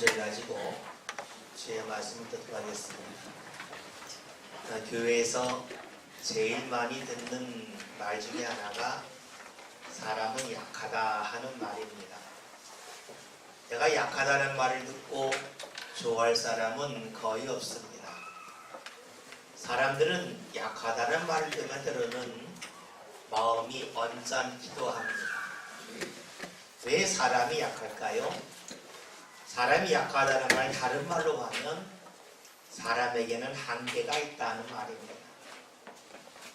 주제를 가지고 주의 말씀을 듣도록 하겠습니다. 교회에서 제일 많이 듣는 말 중에 하나가 사람은 약하다 하는 말입니다. 내가 약하다는 말을 듣고 좋아할 사람은 거의 없습니다. 사람들은 약하다는 말을 듣는 때로는 마음이 언짢기도 합니다. 왜 사람이 약할까요? 사람이 약하다는 말 다른 말로 하면 사람에게는 한계가 있다는 말입니다.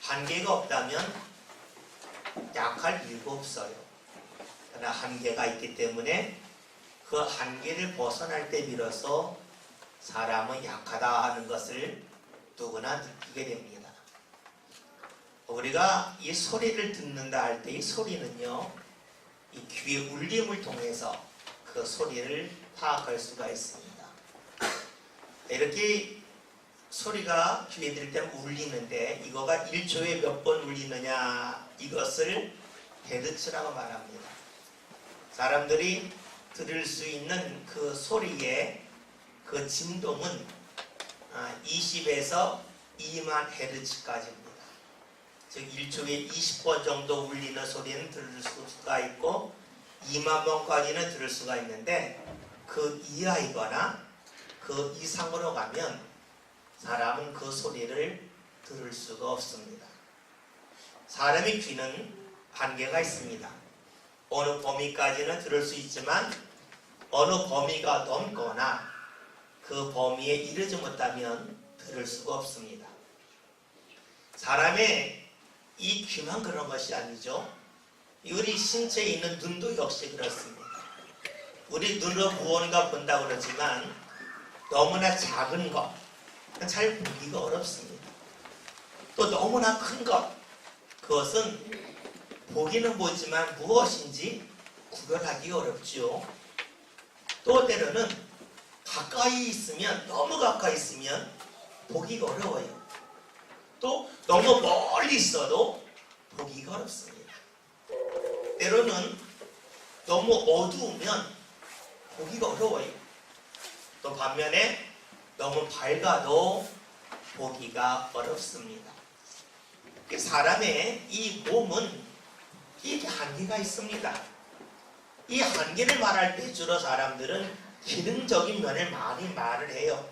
한계가 없다면 약할 이유가 없어요. 그러나 한계가 있기 때문에 그 한계를 벗어날 때 비로소 사람은 약하다 하는 것을 누구나 느끼게 됩니다. 우리가 이 소리를 듣는다 할 때 이 소리는요, 이 귀의 울림을 통해서 그 소리를 파악할 수가 있습니다. 이렇게 소리가 귀에 들을 때 울리는데 이거가 1초에 몇 번 울리느냐, 이것을 헤르츠라고 말합니다. 사람들이 들을 수 있는 그 소리의 그 진동은 20에서 2만 헤르츠까지입니다. 즉 1초에 20번 정도 울리는 소리는 들을 수가 있고 2만 번까지는 들을 수가 있는데 그 이하이거나 그 이상으로 가면 사람은 그 소리를 들을 수가 없습니다. 사람의 귀는 한계가 있습니다. 어느 범위까지는 들을 수 있지만 어느 범위가 넘거나 그 범위에 이르지 못하면 들을 수가 없습니다. 사람의 이 귀만 그런 것이 아니죠. 우리 신체에 있는 눈도 역시 그렇습니다. 우리 눈으로 무언가 본다고 그러지만 너무나 작은 것, 잘 보기가 어렵습니다. 또 너무나 큰 것, 그것은 보기는 보지만 무엇인지 구별하기가 어렵죠. 또 때로는 가까이 있으면, 너무 가까이 있으면 보기가 어려워요. 또 너무 멀리 있어도 보기가 어렵습니다. 때로는 너무 어두우면 보기가 어려워요. 또 반면에 너무 밝아도 보기가 어렵습니다. 사람의 이 몸은 이게 한계가 있습니다. 이 한계를 말할 때 주로 사람들은 기능적인 면을 많이 말을 해요.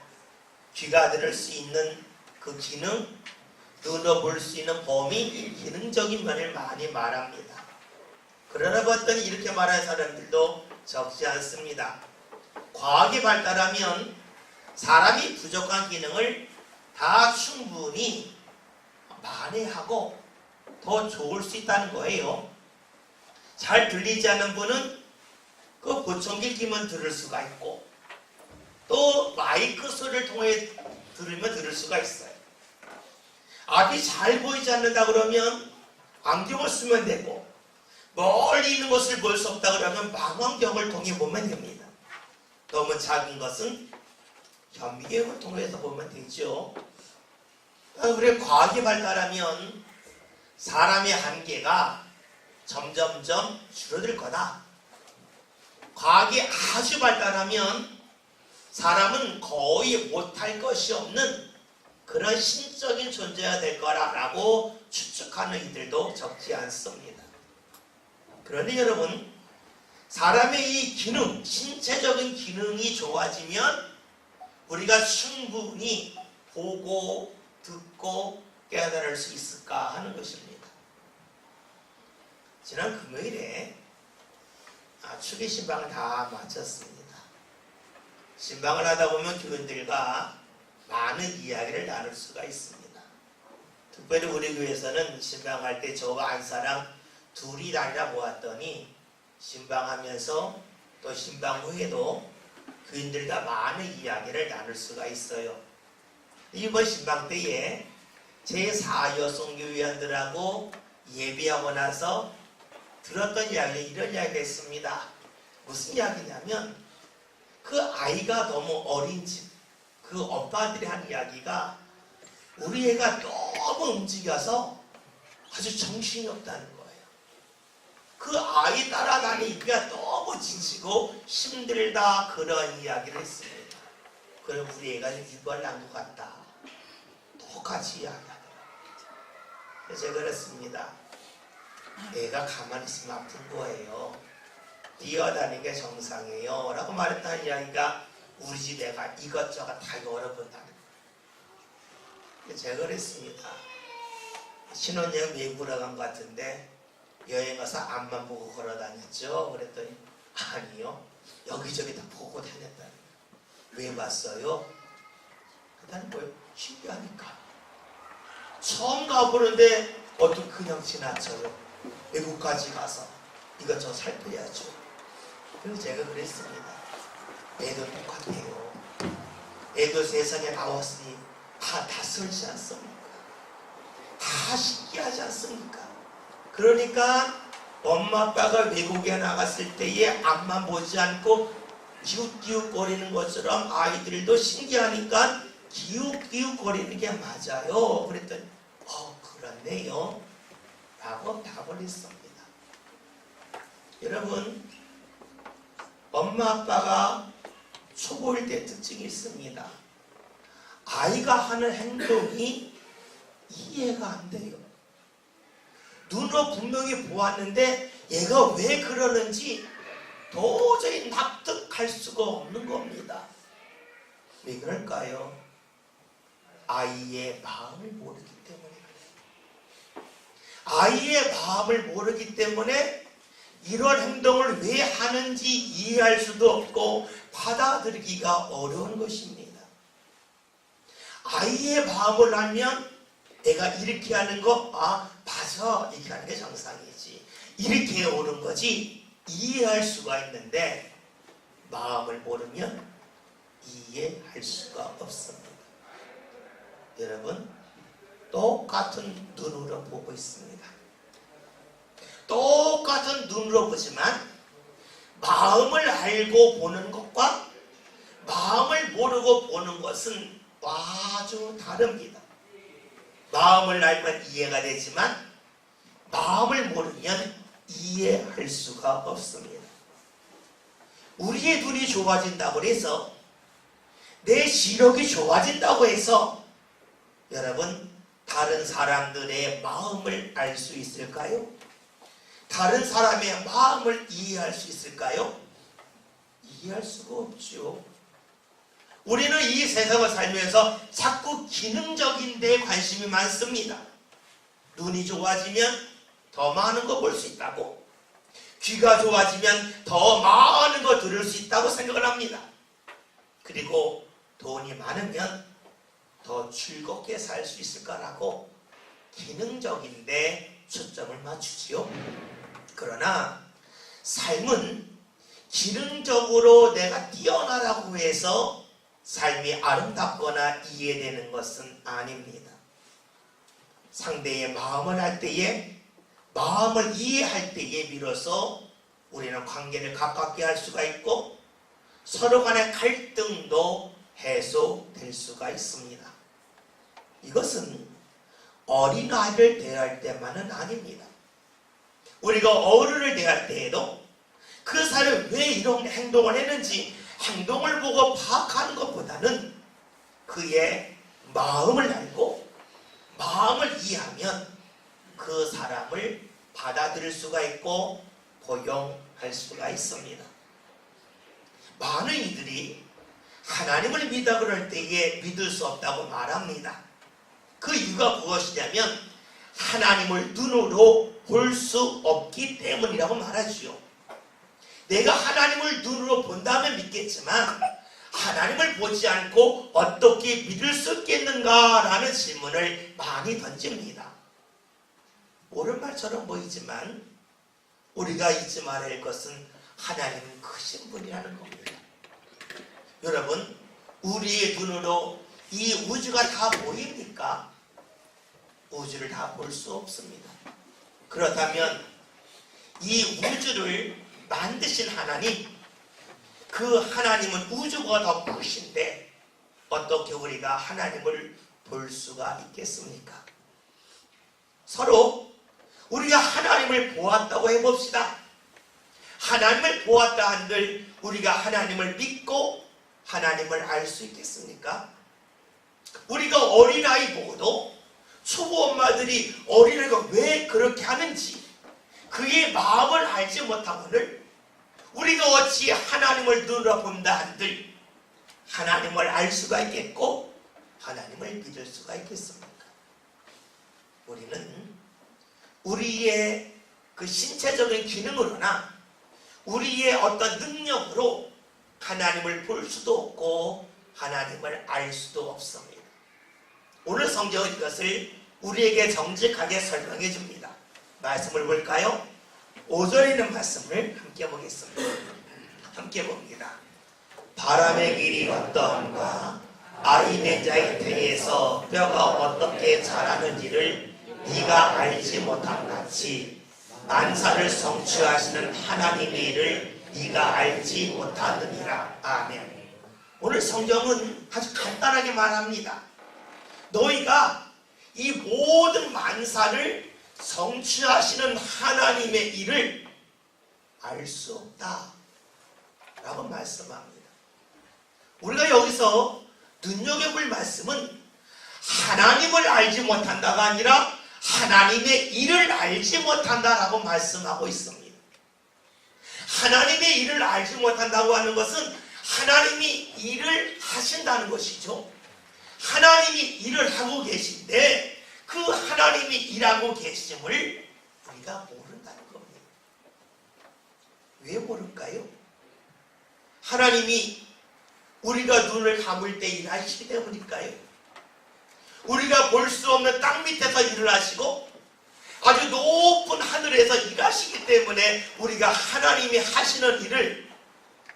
귀가 들을 수 있는 그 기능, 눈으로 볼 수 있는 범위, 이 기능적인 면을 많이 말합니다. 그러나 봤더니 이렇게 말하는 사람들도 적지 않습니다. 과학이 발달하면 사람이 부족한 기능을 다 충분히 만회하고 더 좋을 수 있다는 거예요. 잘 들리지 않는 분은 그 보청기 끼면 들을 수가 있고 또 마이크 소리를 통해 들으면 들을 수가 있어요. 앞이 잘 보이지 않는다 그러면 안경을 쓰면 되고 멀리 있는 것을 볼 수 없다 그러면 망원경을 통해 보면 됩니다. 너무 작은 것은 현미경을 통해서 보면 되죠. 그래 과학이 발달하면 사람의 한계가 점점점 줄어들 거다. 과학이 아주 발달하면 사람은 거의 못할 것이 없는 그런 신적인 존재가 될 거라고 추측하는 이들도 적지 않습니다. 그런데 여러분, 사람의 이 기능, 신체적인 기능이 좋아지면 우리가 충분히 보고 듣고 깨달을 수 있을까 하는 것입니다. 지난 금요일에 추기 신방을 다 마쳤습니다. 신방을 하다 보면 교인들과 많은 이야기를 나눌 수가 있습니다. 특별히 우리 교회에서는 신방할 때 저와 한 사람 둘이 다니라 보았더니 신방하면서 또 신방 후에도 교인들과 많은 이야기를 나눌 수가 있어요. 이번 신방 때에 제4여성교회원들하고 예배하고 나서 들었던 이야기, 이런 이야기가 있습니다. 무슨 이야기냐면 그 아이가 너무 어린 집, 그 엄마들이 한 이야기가 우리 애가 너무 움직여서 아주 정신이 없다는 거예요. 그 아이 따라다니기가 너무 지치고 힘들다 그런 이야기를 했습니다. 그럼 우리 애가 육아를 난 것 같다. 똑같이 이야기하더라고요. 그래서 그렇습니다. 애가 가만히 있으면 아픈 거예요. 뛰어다니는 게 정상이에요 라고 말했다는 이야기가 우리 집 애가 이것저것 다 열어본다는 거예요. 제가 그랬습니다. 신혼여행 외국으로 간 것 같은데 여행 가서 앞만 보고 걸어 다녔죠. 그랬더니 아니요, 여기저기 다 보고 다녔다는 거예요. 왜 봤어요? 그다음에 뭐예요? 신기하니까. 처음 가보는데 어떻게 그냥 지나쳐요. 외국까지 가서 이것저것 살펴야죠. 그래서 제가 그랬습니다. 애도 똑같아요. 애도 세상에 나왔으니 다 낯설지 않습니까? 다 신기하지 않습니까? 그러니까 엄마 아빠가 외국에 나갔을 때에 앞만 보지 않고 기웃기웃거리는 것처럼 아이들도 신기하니까 기웃기웃거리는 게 맞아요. 그랬더니 그렇네요 라고 답을 했습니다. 여러분, 엄마 아빠가 초보일 때 특징이 있습니다. 아이가 하는 행동이 이해가 안 돼요. 눈으로 분명히 보았는데 얘가 왜 그러는지 도저히 납득할 수가 없는 겁니다. 왜 그럴까요? 아이의 마음을 모르기 때문에 그래요. 아이의 마음을 모르기 때문에 이런 행동을 왜 하는지 이해할 수도 없고 받아들이기가 어려운 것입니다. 아이의 마음을 알면 내가 이렇게 하는 거, 맞아, 이렇게 하는 게 정상이지, 이렇게 오는 거지 이해할 수가 있는데 마음을 모르면 이해할 수가 없습니다. 여러분, 똑같은 눈으로 보고 있습니다. 똑같은 눈으로 보지만 마음을 알고 보는 것과 마음을 모르고 보는 것은 아주 다릅니다. 마음을 알면 이해가 되지만 마음을 모르면 이해할 수가 없습니다. 우리의 눈이 좋아진다고 해서, 내 시력이 좋아진다고 해서 여러분, 다른 사람들의 마음을 알 수 있을까요? 다른 사람의 마음을 이해할 수 있을까요? 이해할 수가 없죠. 우리는 이 세상을 살면서 자꾸 기능적인 데에 관심이 많습니다. 눈이 좋아지면 더 많은 거 볼 수 있다고, 귀가 좋아지면 더 많은 거 들을 수 있다고 생각을 합니다. 그리고 돈이 많으면 더 즐겁게 살 수 있을 거라고 기능적인 데 초점을 맞추지요. 그러나 삶은 기능적으로 내가 뛰어나라고 해서 삶이 아름답거나 이해되는 것은 아닙니다. 상대의 마음을 할 때에, 마음을 이해할 때에 비로소 우리는 관계를 가깝게 할 수가 있고 서로 간의 갈등도 해소될 수가 있습니다. 이것은 어린아이를 대할 때만은 아닙니다. 우리가 어른을 대할 때에도 그 사람이 왜 이런 행동을 했는지 행동을 보고 파악하는 것보다는 그의 마음을 알고 마음을 이해하면 그 사람을 받아들일 수가 있고 포용할 수가 있습니다. 많은 이들이 하나님을 믿어 그럴 때에 믿을 수 없다고 말합니다. 그 이유가 무엇이냐면 하나님을 눈으로 볼 수 없기 때문이라고 말하지요. 내가 하나님을 눈으로 본다면 믿겠지만 하나님을 보지 않고 어떻게 믿을 수 있겠는가라는 질문을 많이 던집니다. 옳은 말처럼 보이지만 우리가 잊지 말아야 할 것은 하나님은 크신 분이라는 겁니다. 여러분, 우리의 눈으로 이 우주가 다 보입니까? 우주를 다 볼 수 없습니다. 그렇다면 이 우주를 만드신 하나님, 그 하나님은 우주가 더 크신데 어떻게 우리가 하나님을 볼 수가 있겠습니까? 서로 우리가 하나님을 보았다고 해봅시다. 하나님을 보았다 한들 우리가 하나님을 믿고 하나님을 알 수 있겠습니까? 우리가 어린아이 보고도 초보 엄마들이 어린아이가 왜 그렇게 하는지 그의 마음을 알지 못하거늘 우리가 어찌 하나님을 눈으로본다 한들 하나님을 알 수가 있겠고 하나님을 믿을 수가 있겠습니까? 우리는 우리의 그 신체적인 기능으로나 우리의 어떤 능력으로 하나님을 볼 수도 없고 하나님을 알 수도 없습니다. 오늘 성경은 이것을 우리에게 정직하게 설명해 줍니다. 말씀을 볼까요? 5절에 있는 말씀을 함께 보겠습니다. 함께 봅니다. 바람의 길이 어떠한가 아이 낸 자의 태에서 뼈가 어떻게 자라는지를 네가 알지 못한 같이 만사를 성취하시는 하나님의 일을 네가 알지 못하느니라. 아멘. 오늘 성경은 아주 간단하게 말합니다. 너희가 이 모든 만사를 성취하시는 하나님의 일을 알 수 없다 라고 말씀합니다. 우리가 여기서 눈여겨볼 말씀은 하나님을 알지 못한다가 아니라 하나님의 일을 알지 못한다라고 말씀하고 있습니다. 하나님의 일을 알지 못한다고 하는 것은 하나님이 일을 하신다는 것이죠. 하나님이 일을 하고 계신데 그 하나님이 일하고 계심을 우리가 모른다는 겁니다. 왜 모를까요? 하나님이 우리가 눈을 감을 때 일하시기 때문일까요? 우리가 볼 수 없는 땅 밑에서 일을 하시고 아주 높은 하늘에서 일하시기 때문에 우리가 하나님이 하시는 일을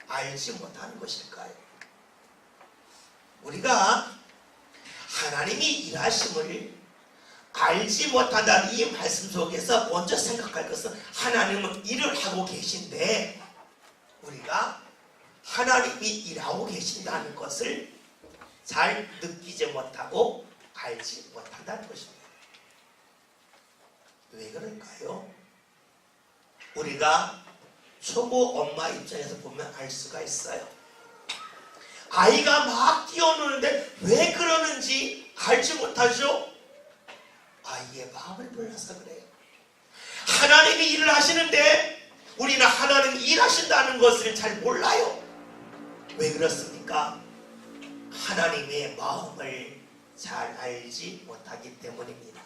알지 못하는 것일까요? 우리가 하나님이 일하심을 알지 못한다는 이 말씀 속에서 먼저 생각할 것은 하나님은 일을 하고 계신데 우리가 하나님이 일하고 계신다는 것을 잘 느끼지 못하고 알지 못한다는 것입니다. 왜 그럴까요? 우리가 초보 엄마 입장에서 보면 알 수가 있어요. 아이가 막 뛰어노는데 왜 그러는지 알지 못하죠? 아이의 마음을 몰라서 그래요. 하나님이 일을 하시는데 우리는 하나님이 일하신다는 것을 잘 몰라요. 왜 그렇습니까? 하나님의 마음을 잘 알지 못하기 때문입니다.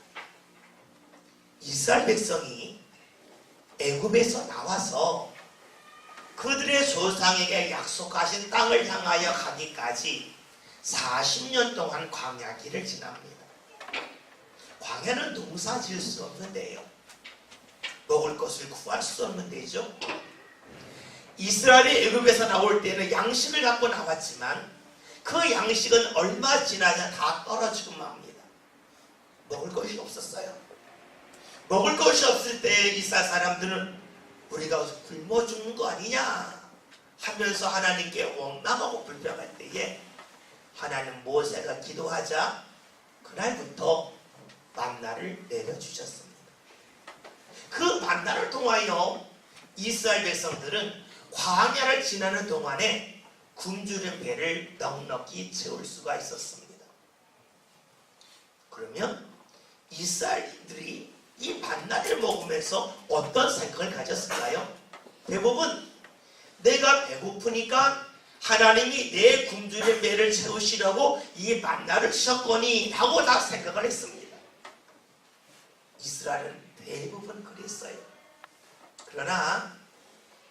이스라엘 백성이 애굽에서 나와서 그들의 조상에게 약속하신 땅을 향하여 가기까지 40년 동안 광야 길을 지납니다. 광야는 농사 지을 수 없는 데요. 먹을 것을 구할 수 없는 데죠. 이스라엘이 애굽에서 나올 때는 양식을 갖고 나왔지만 그 양식은 얼마 지나자 다 떨어지고 맙니다. 먹을 것이 없었어요. 먹을 것이 없을 때 이스라엘 사람들은 우리가 굶어 죽는 거 아니냐 하면서 하나님께 원망하고 불평할 때에 하나님 모세가 기도하자 그날부터 만나를 내려주셨습니다. 그 만나를 통하여 이스라엘 백성들은 광야를 지나는 동안에 굶주린 배를 넉넉히 채울 수가 있었습니다. 그러면 이스라엘들이 이 만나를 먹으면서 어떤 생각을 가졌을까요? 대부분 내가 배고프니까 하나님이 내 굶주린 배를 채우시려고 이 만나를 주셨거니 하고 다 생각을 했습니다. 이스라엘은 대부분 그랬어요. 그러나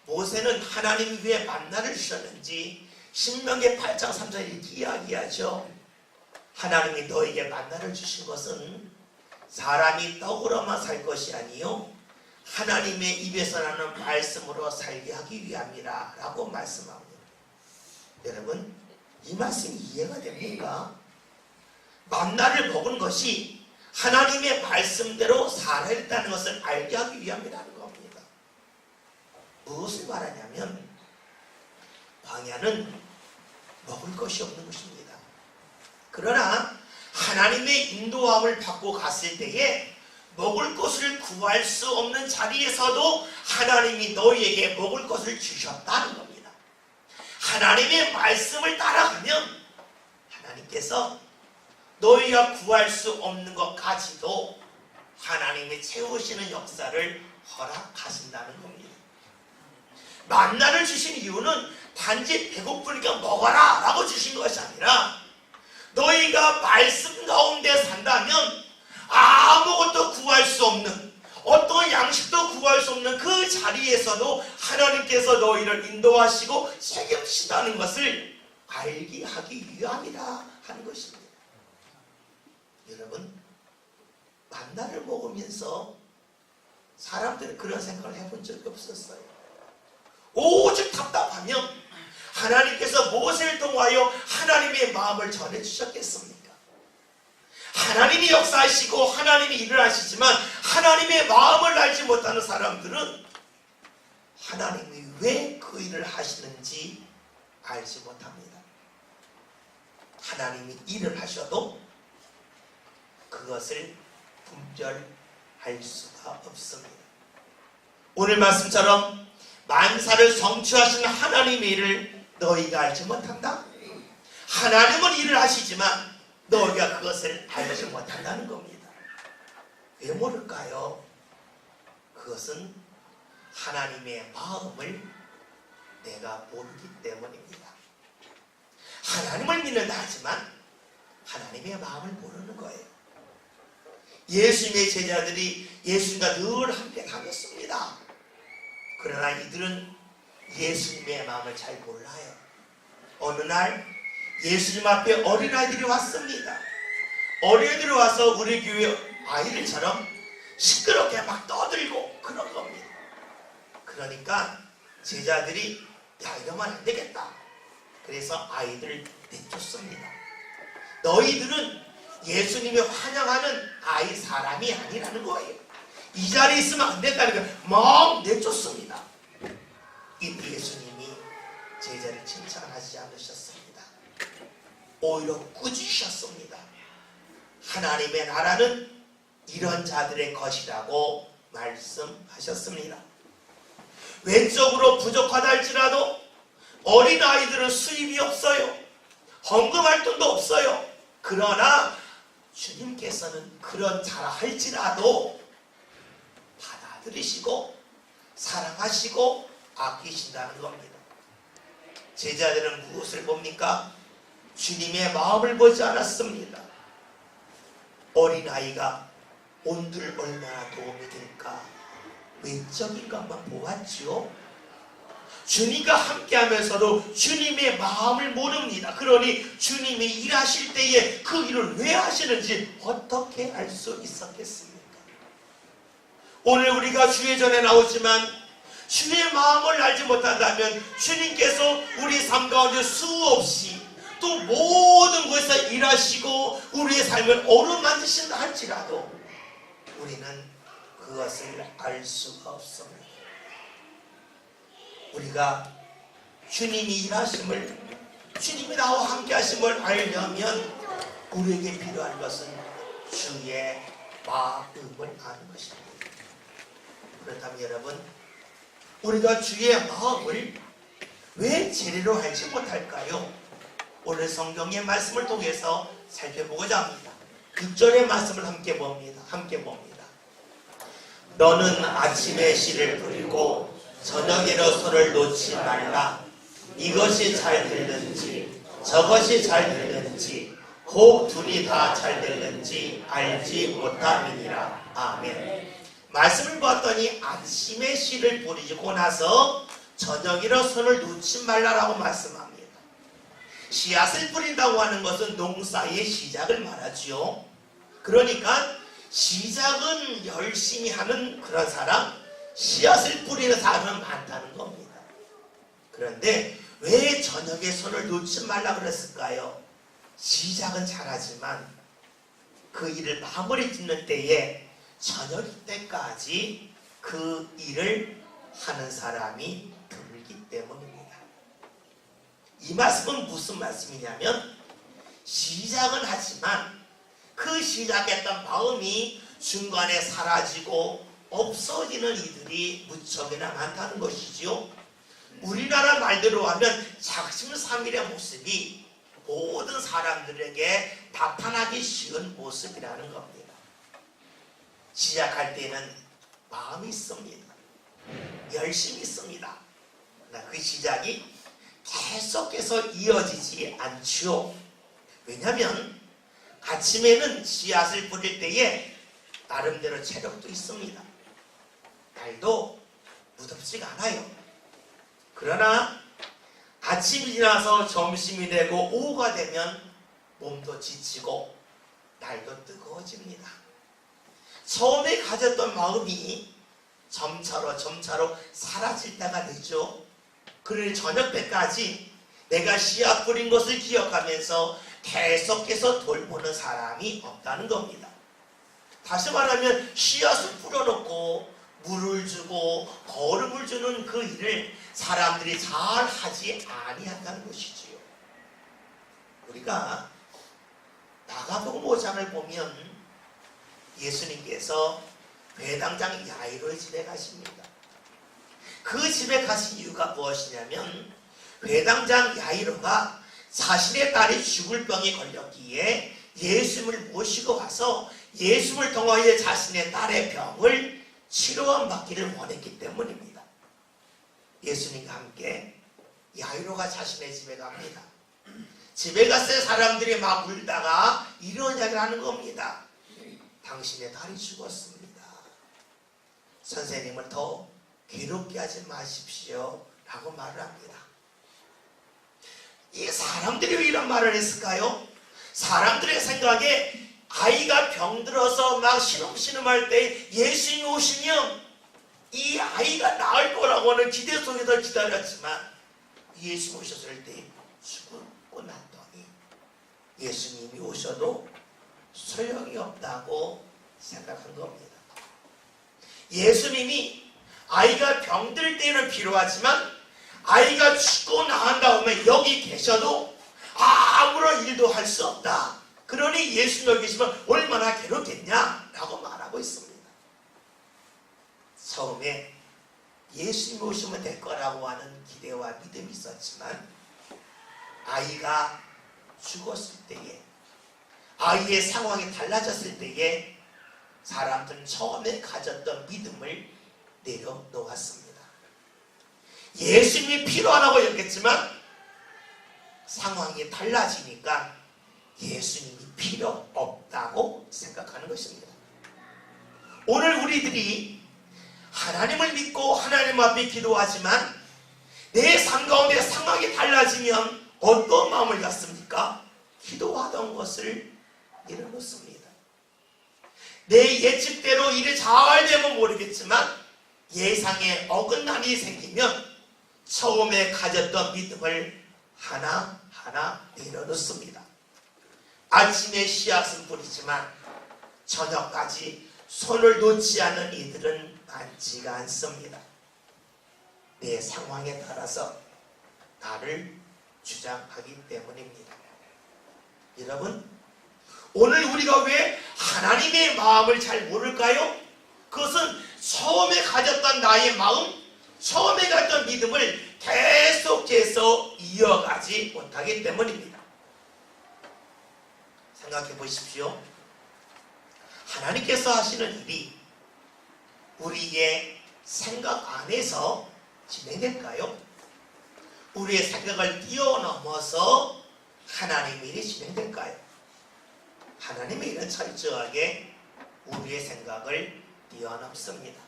모세는 하나님이 왜 만나를 주셨는지 신명기 8장 3절에 이렇게 이야기하죠. 하나님이 너에게 만나를 주신 것은 사람이 떡으로만 살 것이 아니요 하나님의 입에서 나는 말씀으로 살게 하기 위함이라 라고 말씀합니다. 여러분 이 말씀이 이해가 됩니까? 만나를 먹은 것이 하나님의 말씀대로 살아야 했다는 것을 알게 하기 위함이라는 겁니다. 무엇을 말하냐면 광야는 먹을 것이 없는 것입니다. 그러나 하나님의 인도함을 받고 갔을 때에 먹을 것을 구할 수 없는 자리에서도 하나님이 너희에게 먹을 것을 주셨다는 겁니다. 하나님의 말씀을 따라가면 하나님께서 너희가 구할 수 없는 것까지도 하나님이 채우시는 역사를 허락하신다는 겁니다. 만나를 주신 이유는 단지 배고프니까 먹어라 라고 주신 것이 아니라 너희가 말씀 가운데 산다면 아무것도 구할 수 없는, 어떤 양식도 구할 수 없는 그 자리에서도 하나님께서 너희를 인도하시고 책임지다는 것을 알게 하기 위함이라 하는 것입니다. 여러분, 만나를 먹으면서 사람들은 그런 생각을 해본 적이 없었어요. 오직 답답하면 하나님께서 모세를 통하여 하나님의 마음을 전해주셨겠습니까? 하나님이 역사하시고 하나님이 일을 하시지만 하나님의 마음을 알지 못하는 사람들은 하나님이 왜 그 일을 하시는지 알지 못합니다. 하나님이 일을 하셔도 그것을 분별할 수가 없습니다. 오늘 말씀처럼 만사를 성취하시는 하나님의 일을 너희가 알지 못한다? 하나님은 일을 하시지만 너희가 그것을 알지 못한다는 겁니다. 왜 모를까요? 그것은 하나님의 마음을 내가 모르기 때문입니다. 하나님을 믿는다 하지만 하나님의 마음을 모르는 거예요. 예수님의 제자들이 예수님과 늘 함께 다녔습니다. 그러나 이들은 예수님의 마음을 잘 몰라요. 어느 날 예수님 앞에 어린아이들이 왔습니다. 어린아이들이 와서 우리 교회 아이들처럼 시끄럽게 막 떠들고 그런 겁니다. 그러니까 제자들이 야, 이러면 안 되겠다. 그래서 아이들을 내쫓습니다. 너희들은 예수님이 환영하는 아이 사람이 아니라는 거예요. 이 자리에 있으면 안 된다는 거예요. 막 내쫓습니다. 이때 예수님이 제자를 칭찬하지 않으셨습니다. 오히려 꾸짖으셨습니다. 하나님의 나라는 이런 자들의 것이라고 말씀하셨습니다. 외적으로 부족하다 할지라도 어린아이들은 수입이 없어요. 헌금활동도 없어요. 그러나 주님께서는 그런 자라 할지라도 받아들이시고 사랑하시고 아끼신다는 겁니다. 제자들은 무엇을 봅니까? 주님의 마음을 보지 않았습니다. 어린아이가 온들 얼마나 도움이 될까? 외적인 것만 보았죠. 주님과 함께하면서도 주님의 마음을 모릅니다. 그러니 주님이 일하실 때에 그 일을 왜 하시는지 어떻게 알 수 있었겠습니까? 오늘 우리가 주의 전에 나오지만 주의 마음을 알지 못한다면 주님께서 우리 삶 가운데 수없이 또 모든 곳에서 일하시고 우리의 삶을 어루만지신다 할지라도 우리는 그것을 알 수가 없습니다. 우리가 주님이 일하심을, 주님이 나와 함께 하심을 알려면 우리에게 필요한 것은 주의 마음을 아는 것입니다. 그렇다면 여러분, 우리가 주의 마음을 왜 제대로 알지 못할까요? 오늘 성경의 말씀을 통해서 살펴보고자 합니다. 6절의 말씀을 함께 봅니다. 너는 아침에 씨를 뿌리고 저녁에로 손을 놓지 말라. 이것이 잘 되는지 저것이 잘 되는지 혹 둘이 다 잘 되는지 알지 못함이니라. 아멘. 말씀을 보았더니 아침에 씨를 뿌리고 나서 저녁에로 손을 놓지 말라라고 말씀합니다. 씨앗을 뿌린다고 하는 것은 농사의 시작을 말하지요. 그러니까 시작은 열심히 하는 그런 사람, 씨앗을 뿌리는 사람은 많다는 겁니다. 그런데 왜 저녁에 손을 놓지 말라 그랬을까요? 시작은 잘하지만 그 일을 마무리 짓는 때에 저녁 때까지 그 일을 하는 사람이 드물기 때문입니다. 이 말씀은 무슨 말씀이냐면 시작은 하지만 그 시작했던 마음이 중간에 사라지고 없어지는 이들이 무척이나 많다는 것이지요. 우리나라 말대로 하면 작심삼일의 모습이 모든 사람들에게 나타나기 쉬운 모습이라는 겁니다. 시작할 때는 마음이 있습니다. 열심히 있습니다. 그러나 그 시작이 계속해서 이어지지 않지요. 왜냐하면 아침에는 씨앗을 뿌릴 때에 나름대로 체력도 있습니다. 날도 무덥지가 않아요. 그러나 아침이 지나서 점심이 되고 오후가 되면 몸도 지치고 날도 뜨거워집니다. 처음에 가졌던 마음이 점차로 사라질 때가 되죠. 그러니 저녁 때까지 내가 씨앗 뿌린 것을 기억하면서 계속해서 돌보는 사람이 없다는 겁니다. 다시 말하면 씨앗을 뿌려놓고 물을 주고 거름을 주는 그 일을 사람들이 잘 하지 아니한다는 것이지요. 우리가 마가복음 5장을 보면 예수님께서 회당장 야이로의 집에 가십니다. 그 집에 가신 이유가 무엇이냐면 회당장 야이로가 자신의 딸이 죽을 병에 걸렸기에 예수님을 모시고 가서 예수님을 통하여 자신의 딸의 병을 치료함 받기를 원했기 때문입니다. 예수님과 함께 야이로가 자신의 집에 갑니다. 집에 갔을 때 사람들이 막 울다가 이런 이야기를 하는 겁니다. 당신의 딸이 죽었습니다. 선생님을 더 괴롭게 하지 마십시오 라고 말을 합니다. 이 사람들이 왜 이런 말을 했을까요? 사람들의 생각에 아이가 병들어서 막 신음신음할 때 예수님이 오시면 이 아이가 나을 거라고 하는 기대 속에서 기다렸지만 예수님 오셨을 때 죽고 났더니 예수님이 오셔도 소용이 없다고 생각한 겁니다. 예수님이 아이가 병들 때는 필요하지만 아이가 죽고 나은 다음에 여기 계셔도 아무런 일도 할 수 없다. 그러니 예수님 여기 계시면 얼마나 괴롭겠냐라고 말하고 있습니다. 처음에 예수님 오시면 될 거라고 하는 기대와 믿음이 있었지만 아이가 죽었을 때에 아이의 상황이 달라졌을 때에 사람들은 처음에 가졌던 믿음을 내려놓았습니다. 예수님이 필요하다고 여겼지만 상황이 달라지니까 예수님이 필요 없다고 생각하는 것입니다. 오늘 우리들이 하나님을 믿고 하나님 앞에 기도하지만 내 삶 가운데 상황이 달라지면 어떤 마음을 갖습니까? 기도하던 것을 내려놓습니다. 내 예측대로 일이 잘 되면 모르겠지만 예상에 어긋남이 생기면 처음에 가졌던 믿음을 하나하나 내려놓습니다. 아침에 씨앗은 뿌리지만 저녁까지 손을 놓지 않는 이들은 많지가 않습니다. 내 상황에 따라서 나를 주장하기 때문입니다. 여러분, 오늘 우리가 왜 하나님의 마음을 잘 모를까요? 그것은 처음에 가졌던 나의 마음, 처음에 가졌던 믿음을 계속해서 이어가지 못하기 때문입니다. 생각해 보십시오. 하나님께서 하시는 일이 우리의 생각 안에서 진행될까요? 우리의 생각을 뛰어넘어서 하나님의 일이 진행될까요? 하나님의 일은 철저하게 우리의 생각을 뛰어넘습니다.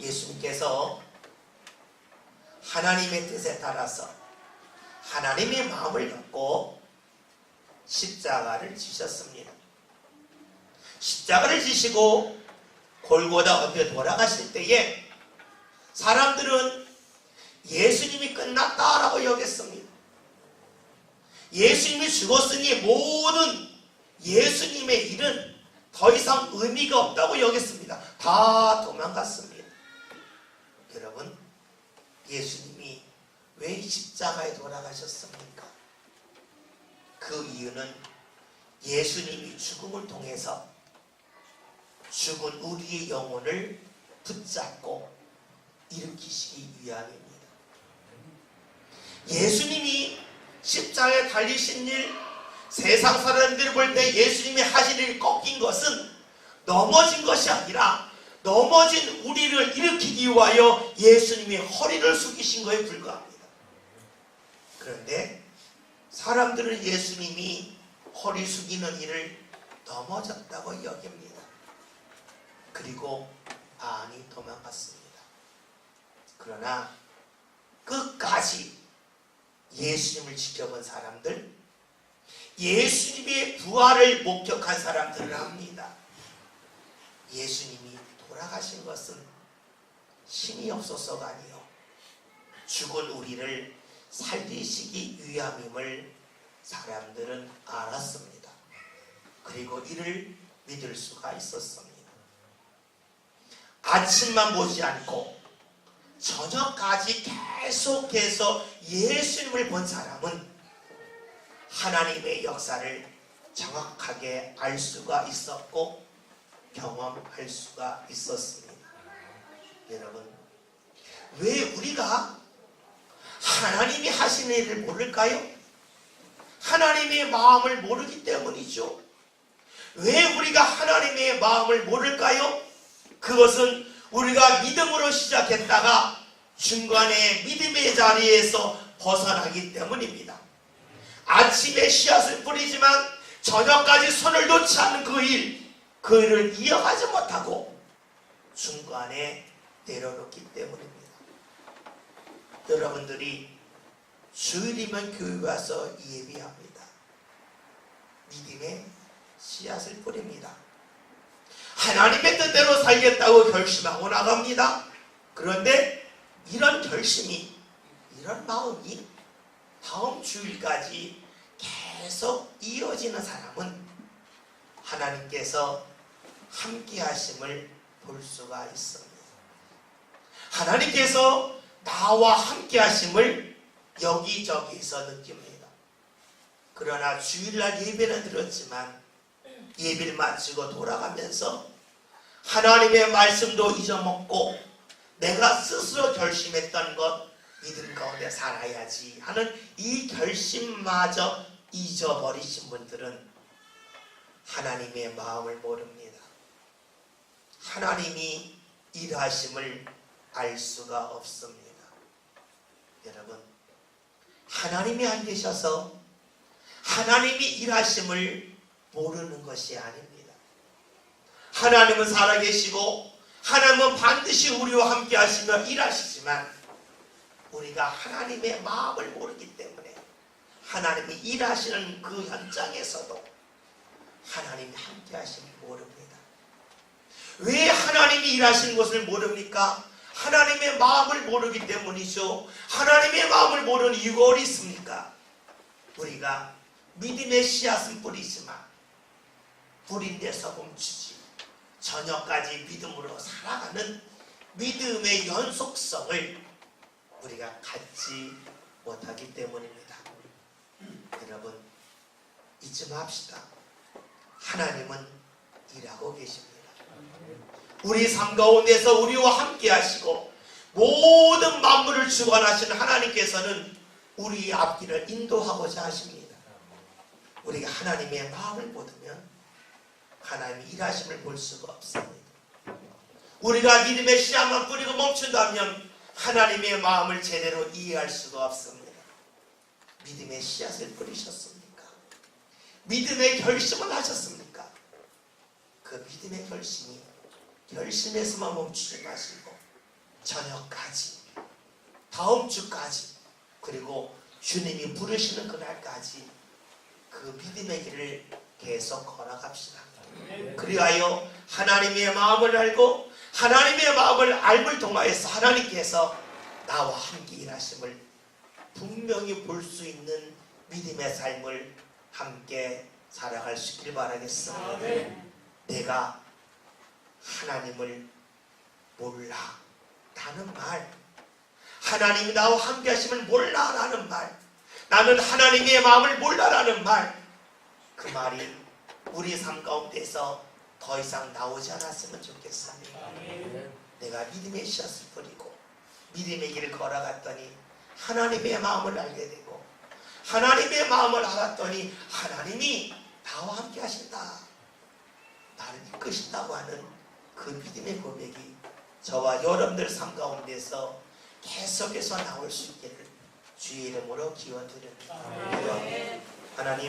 예수님께서 하나님의 뜻에 따라서 하나님의 마음을 갖고 십자가를 지셨습니다. 십자가를 지시고 골고다 어디에 돌아가실 때에 사람들은 예수님이 끝났다라고 여겼습니다. 예수님이 죽었으니 모든 예수님의 일은 더 이상 의미가 없다고 여겼습니다. 다 도망갔습니다. 여러분, 예수님이 왜 십자가에 돌아가셨습니까? 그 이유는 예수님이 죽음을 통해서 죽은 우리의 영혼을 붙잡고 일으키시기 위함입니다. 예수님이 십자가에 달리신 일, 세상 사람들이 볼 때 예수님이 하신 일이 꺾인 것은 넘어진 것이 아니라 넘어진 우리를 일으키기 위하여 예수님이 허리를 숙이신 것에 불과합니다. 그런데 사람들은 예수님이 허리 숙이는 일을 넘어졌다고 여깁니다. 그리고 안이 도망갔습니다. 그러나 끝까지 예수님을 지켜본 사람들, 예수님의 부활을 목격한 사람들은 압니다. 예수님이 돌아가신 것은 신이 없어서가 아니요 죽은 우리를 살리시기 위함임을 사람들은 알았습니다. 그리고 이를 믿을 수가 있었습니다. 아침만 보지 않고 저녁까지 계속해서 예수님을 본 사람은 하나님의 역사를 정확하게 알 수가 있었고 경험할 수가 있었습니다. 여러분, 왜 우리가 하나님이 하시는 일을 모를까요? 하나님의 마음을 모르기 때문이죠. 왜 우리가 하나님의 마음을 모를까요? 그것은 우리가 믿음으로 시작했다가 중간에 믿음의 자리에서 벗어나기 때문입니다. 아침에 씨앗을 뿌리지만 저녁까지 손을 놓지 않는 그 일을 이어가지 못하고 중간에 내려놓기 때문입니다. 여러분들이 주일이면 교회 와서 예배합니다. 믿음의 씨앗을 뿌립니다. 하나님의 뜻대로 살겠다고 결심하고 나갑니다. 그런데 이런 결심이, 이런 마음이 다음 주일까지 계속 이어지는 사람은 하나님께서 함께 하심을 볼 수가 있습니다. 하나님께서 나와 함께 하심을 여기저기서 느낍니다. 그러나 주일날 예배는 들었지만 예배를 마치고 돌아가면서 하나님의 말씀도 잊어먹고 내가 스스로 결심했던 것 믿음 가운데 살아야지 하는 이 결심마저 잊어버리신 분들은 하나님의 마음을 모릅니다. 하나님이 일하심을 알 수가 없습니다. 여러분, 하나님이 안 계셔서 하나님이 일하심을 모르는 것이 아닙니다. 하나님은 살아계시고 하나님은 반드시 우리와 함께 하시며 일하시지만 우리가 하나님의 마음을 모르기 때문에 하나님이 일하시는 그 현장에서도 하나님이 함께 하심을 모릅니다. 왜 하나님이 일하시는 것을 모릅니까? 하나님의 마음을 모르기 때문이죠. 하나님의 마음을 모르는 이유가 어디 있습니까? 우리가 믿음의 씨앗은 뿌리지만 뿌린 데서 멈추지 저녁까지 믿음으로 살아가는 믿음의 연속성을 우리가 갖지 못하기 때문입니다. 여러분, 잊지 맙시다. 하나님은 일하고 계십니다. 우리 삶 가운데서 우리와 함께 하시고 모든 만물을 주관하시는 하나님께서는 우리의 앞길을 인도하고자 하십니다. 우리가 하나님의 마음을 모르면 하나님의 일하심을 볼 수가 없습니다. 우리가 믿음의 씨앗만 뿌리고 멈춘다면 하나님의 마음을 제대로 이해할 수가 없습니다. 믿음의 씨앗을 뿌리셨습니까? 믿음의 결심을 하셨습니까? 그 믿음의 결심이 결심에서만 멈추지 마시고 저녁까지, 다음 주까지, 그리고 주님이 부르시는 그날까지 그 믿음의 길을 계속 걸어갑시다. 그리하여 하나님의 마음을 알고 하나님의 마음을 알을 통하여서 하나님께서 나와 함께 일하심을 분명히 볼 수 있는 믿음의 삶을 함께 살아갈 수 있길 바라겠습니다. 내가 하나님을 몰라 라는 말, 하나님이 나와 함께 하심을 몰라 라는 말, 나는 하나님의 마음을 몰라 라는 말, 그 말이 우리 삶 가운데서 더 이상 나오지 않았으면 좋겠습니다. 내가 믿음의 씨앗을 뿌리고 믿음의 길을 걸어갔더니 하나님의 마음을 알게 되고 하나님의 마음을 알았더니 하나님이 나와 함께 하신다, 나를 이끄신다고 하는 그 믿음의 고백이 저와 여러분들 삶 가운데서 계속해서 나올 수 있기를 주의 이름으로 기원드립니다. 하나님